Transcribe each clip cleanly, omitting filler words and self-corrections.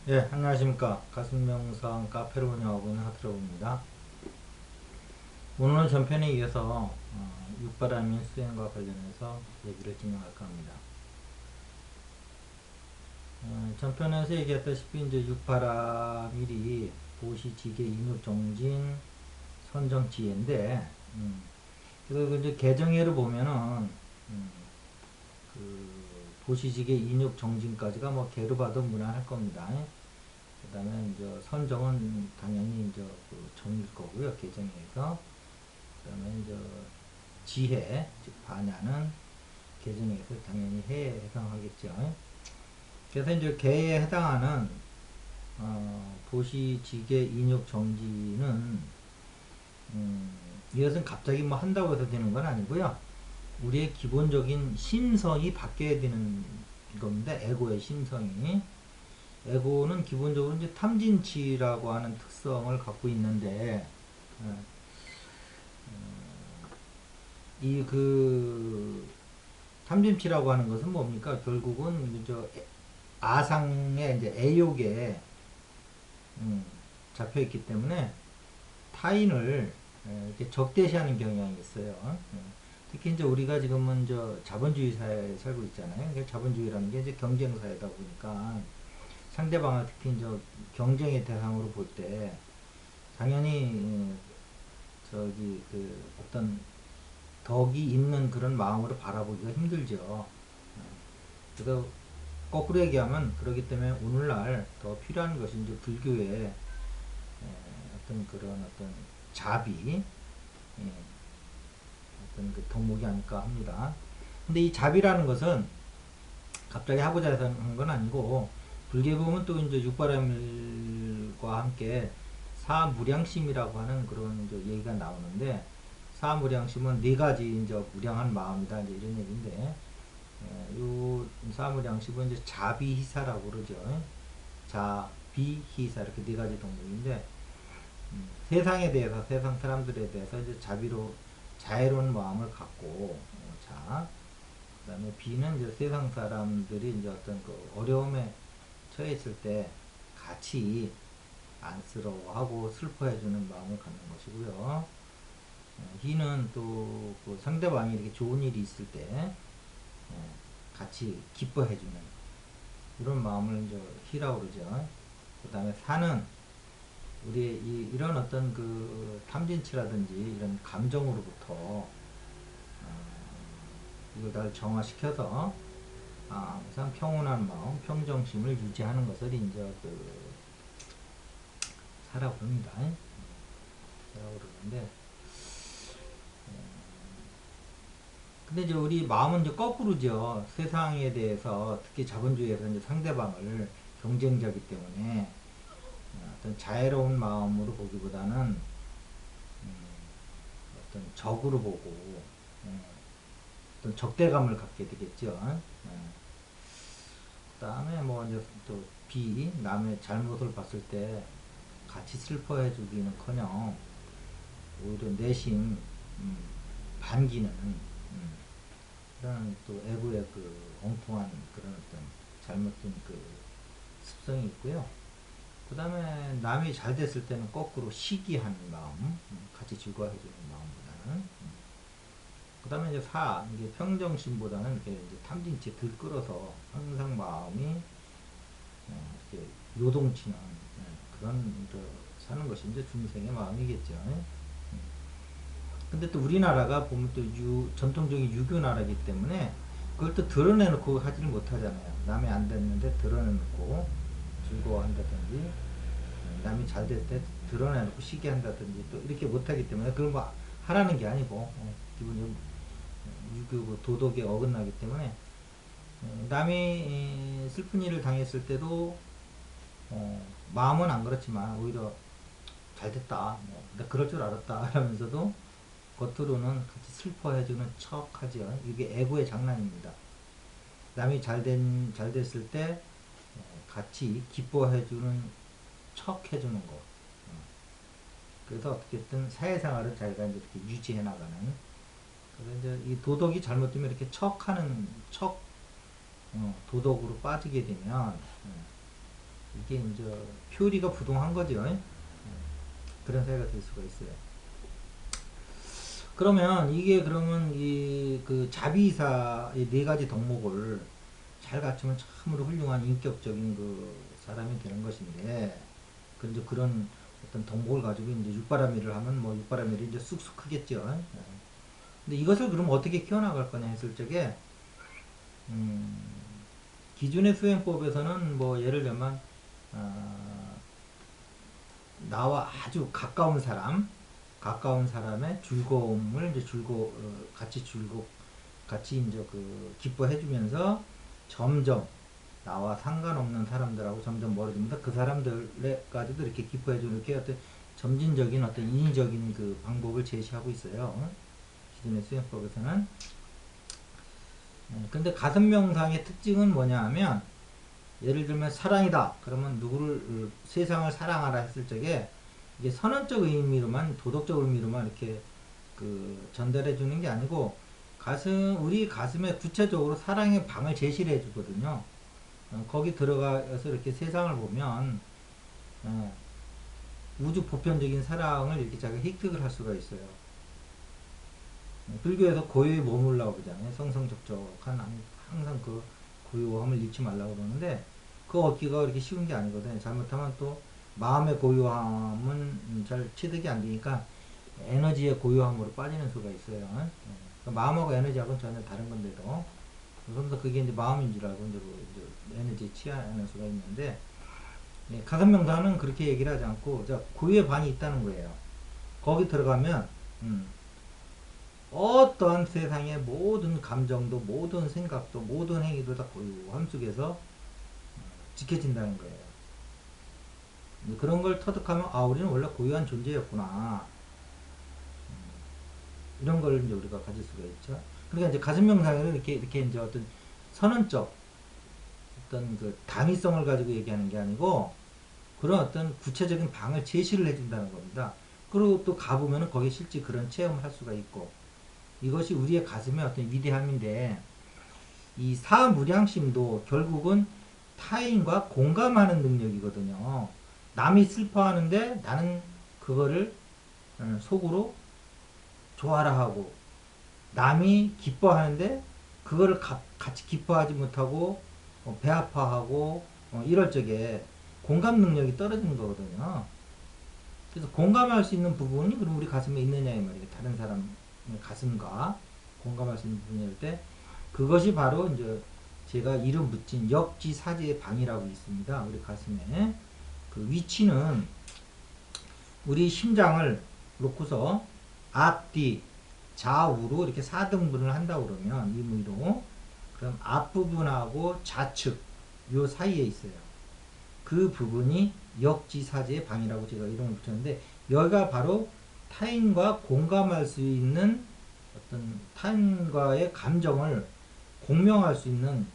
예, 안녕하십니까. 가슴명상 카페를 운영하고 있는 하트러브입니다. 오늘은 전편에 이어서 육바라민 수행과 관련해서 얘기를 진행할까 합니다. 전편에서 얘기했다시피 이제 육바라밀이 보시지계 인육정진 선정지혜인데, 그래서 이제 개정예를 보면은 그 보시지계 인육정진까지가 뭐 개로 봐도 무난할 겁니다. 그 다음에 이제 선정은 당연히 이제 그 정일 거고요. 개정에서. 그 다음에 이제 지혜, 즉 반야는 개정에서 당연히 해에 해당하겠죠. 그래서 이제 개에 해당하는 보시지계 인욕 정지는 이것은 갑자기 뭐 한다고 해서 되는 건 아니고요. 우리의 기본적인 심성이 바뀌어야 되는 겁니다. 에고의 심성이. 에고는 기본적으로 이제 탐진치라고 하는 특성을 갖고 있는데, 이 탐진치라고 하는 것은 뭡니까? 결국은 아상의 이제 애욕에 잡혀 있기 때문에 타인을 이렇게 적대시하는 경향이 있어요. 특히 이제 우리가 지금은 자본주의 사회에 살고 있잖아요. 그러니까 자본주의라는 게 이제 경쟁 사회다 보니까 상대방을 특히 이제 경쟁의 대상으로 볼 때 당연히 어떤 덕이 있는 그런 마음으로 바라보기가 힘들죠. 그래서 거꾸로 얘기하면 그렇기 때문에 오늘날 더 필요한 것이 이제 불교의 어떤 그런 어떤 자비, 예, 어떤 그 덕목이 아닐까 합니다. 근데 이 자비라는 것은 갑자기 하고자 해서 하는 건 아니고 불교에 보면 또 이제 육바라밀과 함께 사무량심이라고 하는 그런 이제 얘기가 나오는데 사무량심은 네 가지 이제 무량한 마음이다 이제 이런 얘기인데 요 사무량심은 이제 자비희사라고 그러죠. 자비희사 이렇게 네 가지 동목인데 세상에 대해서 세상 사람들에 대해서 이제 자비로 자애로운 마음을 갖고 자 그다음에 비는 이제 세상 사람들이 이제 어떤 그 어려움에 처해 있을 때 같이 안쓰러워하고 슬퍼해주는 마음을 갖는 것이고요. 희는 또그 상대방이 이렇게 좋은 일이 있을 때 같이 기뻐해주는 이런 마음을 이제 희라고 그러죠. 그 다음에 사는 우리의 이런 어떤 그 탐진치라든지 이런 감정으로부터 이걸 정화시켜서 항상 평온한 마음, 평정심을 유지하는 것을 이제 사라고 그럽니다. 사라고 그러는데, 근데 이제 우리 마음은 이제 거꾸로죠. 세상에 대해서 특히 자본주의에서 이제 상대방을 경쟁자이기 때문에 어떤 자애로운 마음으로 보기보다는 어떤 적으로 보고 어떤 적대감을 갖게 되겠죠. 그다음에 뭐 이제 또 남의 잘못을 봤을 때 같이 슬퍼해 주기는커녕 오히려 내심 반기는 그런 또 애구의 그 엉뚱한 그런 어떤 잘못된 그 습성이 있고요. 그 다음에 남이 잘 됐을 때는 거꾸로 시기하는 마음, 같이 즐거워해주는 마음보다는. 그 다음에 이제 이게 평정심보다는 이렇게 이제 탐진치 들끓어서 항상 마음이 이렇게 요동치는 그런 사는 것이 이제 중생의 마음이겠죠. 근데 또 우리나라가 보면 또 전통적인 유교 나라이기 때문에 그걸 또 드러내놓고 하지를 못하잖아요. 남이 안 됐는데 드러내놓고 즐거워한다든지 남이 잘 될 때 드러내놓고 시기한다든지 또 이렇게 못하기 때문에 그런 거 하라는 게 아니고 기본적으로 유교 그 도덕에 어긋나기 때문에 남이 슬픈 일을 당했을 때도 마음은 안 그렇지만 오히려 잘 됐다 뭐, 나 그럴 줄 알았다 하면서도 겉으로는 같이 슬퍼해주는 척 하죠. 이게 애고의 장난입니다. 남이 잘 됐을 때 같이 기뻐해주는 척 해주는 거. 그래서 어떻게든 사회생활을 자기가 이제 이렇게 유지해 나가는. 그래서 이제 이 도덕이 잘못되면 이렇게 척하는, 도덕으로 빠지게 되면, 이게 이제 표리가 부동한 거죠. 그런 사회가 될 수가 있어요. 그러면 이게 그러면 이 그 자비이사 이 네 가지 덕목을 잘 갖추면 참으로 훌륭한 인격적인 그 사람이 되는 것인데, 그 이제 그런 어떤 덕목을 가지고 이제 육바라밀을 하면 뭐 육바라밀이 이제 쑥쑥 크겠죠. 근데 이것을 그럼 어떻게 키워나갈 거냐 했을 적에, 음, 기존의 수행법에서는 뭐 예를 들면 나와 아주 가까운 사람의 즐거움을 이제 같이 이제 그 기뻐해주면서 점점 나와 상관없는 사람들하고 점점 멀어지면서 그 사람들까지도 이렇게 기뻐해주는 이렇게 어떤 점진적인 어떤 인위적인 그 방법을 제시하고 있어요. 기존의 수행법에서는. 근데 가슴 명상의 특징은 뭐냐 하면, 예를 들면 사랑이다 그러면 누구를 세상을 사랑하라 했을 적에 이게 선언적 의미로만 도덕적 의미로만 이렇게 그 전달해 주는 게 아니고, 우리 가슴에 구체적으로 사랑의 방을 제시를 해 주거든요. 거기 들어가서 이렇게 세상을 보면 어, 우주 보편적인 사랑을 이렇게 자기가 획득을 할 수가 있어요. 불교에서 고요에 머물라고 그러잖아요. 성성적적한 항상 그 고요함을 잃지 말라고 그러는데, 그 얻기가 그렇게 쉬운 게 아니거든요. 잘못하면 또 마음의 고요함은 잘 취득이 안 되니까 에너지의 고요함으로 빠지는 수가 있어요. 그러니까 마음하고 에너지하고는 전혀 다른 건데도 그래서 그게 이제 마음인 줄 알고 이제 에너지에 취하는 수가 있는데, 가산 명상은 그렇게 얘기를 하지 않고 고유의 반이 있다는 거예요. 거기 들어가면 어떠한 세상의 모든 감정도 모든 생각도 모든 행위도 다 고유함 속에서 지켜진다는 거예요. 그런 걸 터득하면 우리는 원래 고유한 존재였구나, 이런 걸 이제 우리가 가질 수가 있죠. 그러니까 이제 가슴 명상에는 이렇게 이제 어떤 선언적 어떤 그 당위성을 가지고 얘기하는 게 아니고, 그런 어떤 구체적인 방을 제시를 해준다는 겁니다. 그리고 또 가보면은 거기에 실제 그런 체험을 할 수가 있고, 이것이 우리의 가슴의 어떤 위대함인데, 이 사무량심도 결국은 타인과 공감하는 능력이거든요. 남이 슬퍼하는데 나는 그거를 속으로 좋아라 하고, 남이 기뻐하는데 그거를 같이 기뻐하지 못하고 배 아파하고 이럴 적에 공감 능력이 떨어지는 거거든요. 그래서 공감할 수 있는 부분이 그럼 우리 가슴에 있느냐 이 말이에요. 다른 사람의 가슴과 공감할 수 있는 부분일 때, 그것이 바로 이제 제가 이름 붙인 역지사지의 방이라고 있습니다. 우리 가슴에. 그 위치는 우리 심장을 놓고서 앞뒤 좌우로 이렇게 4등분을 한다고 그러면 임의로, 그럼 앞부분하고 좌측 요 사이에 있어요. 그 부분이 역지사지의 방이라고 제가 이름을 붙였는데, 여기가 바로 타인과 공감할 수 있는 어떤 타인과의 감정을 공명할 수 있는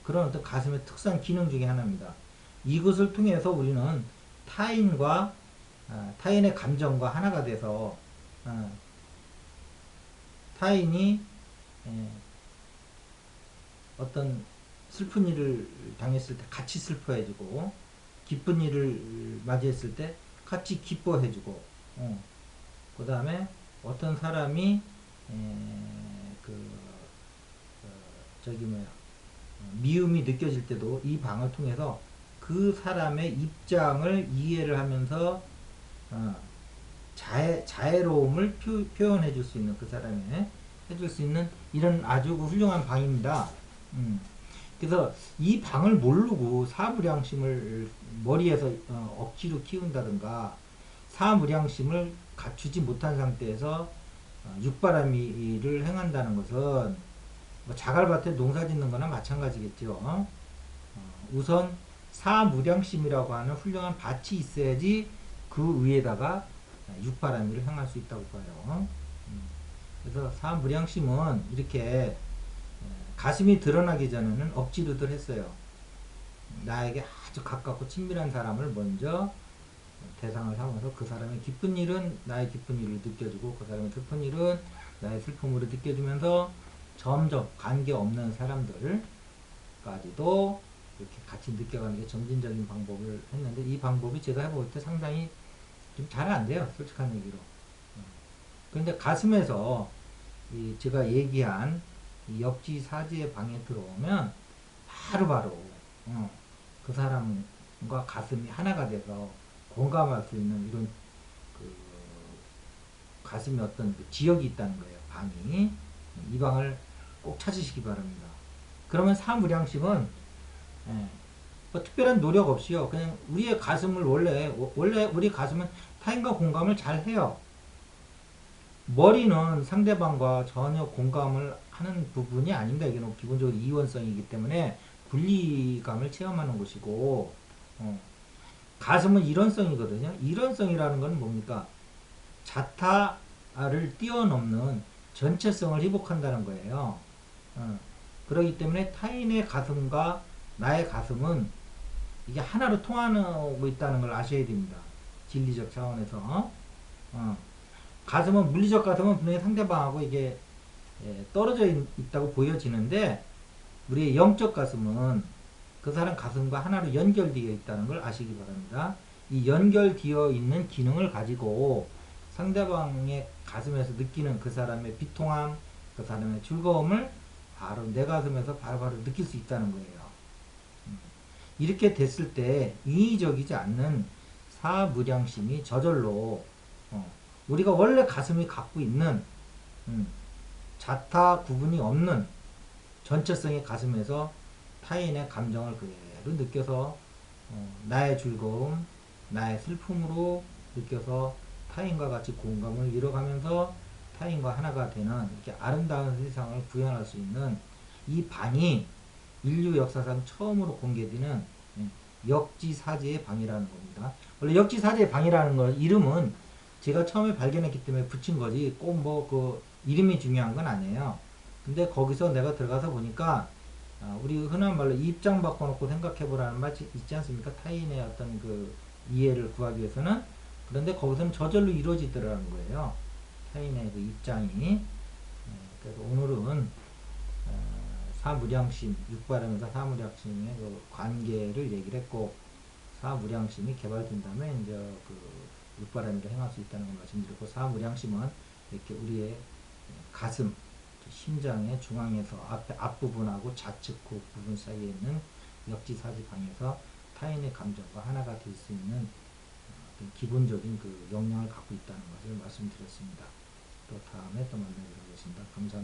그런 어떤 가슴의 특수한 기능 중에 하나입니다. 이것을 통해서 우리는 타인의 감정과 하나가 돼서 타인이 어떤 슬픈 일을 당했을 때 같이 슬퍼해주고, 기쁜 일을 맞이했을 때 같이 기뻐해주고, 그 다음에 어떤 사람이 그 저기 뭐야 미움이 느껴질 때도 이 방을 통해서 그 사람의 입장을 이해를 하면서 자애로움을 표현해 줄 수 있는, 그 사람의 해줄 수 있는 이런 아주 훌륭한 방입니다. 그래서 이 방을 모르고 사무량심을 머리에서 억지로 키운다든가, 사무량심을 갖추지 못한 상태에서 육바라밀을 행한다는 것은 뭐 자갈밭에 농사 짓는 거나 마찬가지겠죠. 우선 사무량심이라고 하는 훌륭한 밭이 있어야지 그 위에다가 육바라밀을 행할 수 있다고 봐요. 그래서 사무량심은 이렇게 가슴이 드러나기 전에는 억지로들 했어요. 나에게 아주 가깝고 친밀한 사람을 먼저 대상을 삼아서 그 사람의 기쁜 일은 나의 기쁜 일을 느껴주고, 그 사람의 슬픈 일은 나의 슬픔으로 느껴주면서 점점 관계없는 사람들까지도 이렇게 같이 느껴가는 게 점진적인 방법을 했는데, 이 방법이 제가 해볼 때 상당히 좀 잘 안 돼요. 솔직한 얘기로. 그런데 가슴에서 이 제가 얘기한 이 역지사지의 방에 들어오면 바로바로 그 사람과 가슴이 하나가 돼서 공감할 수 있는 이런 그 가슴에 어떤 그 지역이 있다는 거예요. 방이. 이 방을 꼭 찾으시기 바랍니다. 그러면 사무량심은 예, 뭐 특별한 노력 없이요. 그냥 우리의 가슴을 원래 우리 가슴은 타인과 공감을 잘 해요. 머리는 상대방과 전혀 공감을 하는 부분이 아닙니다. 이게 기본적으로 이원성이기 때문에 분리감을 체험하는 것이고, 가슴은 일원성이거든요. 일원성이라는 건 뭡니까? 자타를 뛰어넘는 전체성을 회복한다는 거예요. 그렇기 때문에 타인의 가슴과 나의 가슴은 이게 하나로 통하고 있다는 걸 아셔야 됩니다. 진리적 차원에서. 가슴은, 물리적 가슴은 분명히 상대방하고 이게 떨어져 있다고 보여지는데, 우리의 영적 가슴은 그 사람 가슴과 하나로 연결되어 있다는 걸 아시기 바랍니다. 이 연결되어 있는 기능을 가지고 상대방의 가슴에서 느끼는 그 사람의 비통함, 그 사람의 즐거움을 바로 내 가슴에서 바로바로 느낄 수 있다는 거예요. 이렇게 됐을 때 인위적이지 않는 사무량심이 저절로 우리가 원래 가슴이 갖고 있는 자타 구분이 없는 전체성의 가슴에서 타인의 감정을 그대로 느껴서 나의 즐거움, 나의 슬픔으로 느껴서 타인과 같이 공감을 이뤄가면서 타인과 하나가 되는 이렇게 아름다운 세상을 구현할 수 있는 이 방이 인류 역사상 처음으로 공개되는 역지사지의 방이라는 겁니다. 원래 역지사지의 방이라는 거 이름은 제가 처음에 발견했기 때문에 붙인 거지 꼭 뭐 그 이름이 중요한 건 아니에요. 근데 거기서 내가 들어가서 보니까 우리 흔한 말로 입장 바꿔놓고 생각해보라는 말 있지 않습니까? 타인의 어떤 그 이해를 구하기 위해서는. 그런데 거기서는 저절로 이루어지더라는 거예요. 타인의 그 입장이. 그래서 오늘은 사무량심, 육바람에서 사무량심의 그 관계를 얘기를 했고, 사무량심이 개발된다면 이제 그 육바람이를 행할 수 있다는 걸 말씀드렸고, 사무량심은 이렇게 우리의 가슴, 심장의 중앙에서 앞부분하고 좌측 부분 사이에 있는 역지사지방에서 타인의 감정과 하나가 될 수 있는 기본적인 그 역량을 갖고 있다는 것을 말씀드렸습니다. 또 다음에 또 만나보겠습니다. 감사합니다.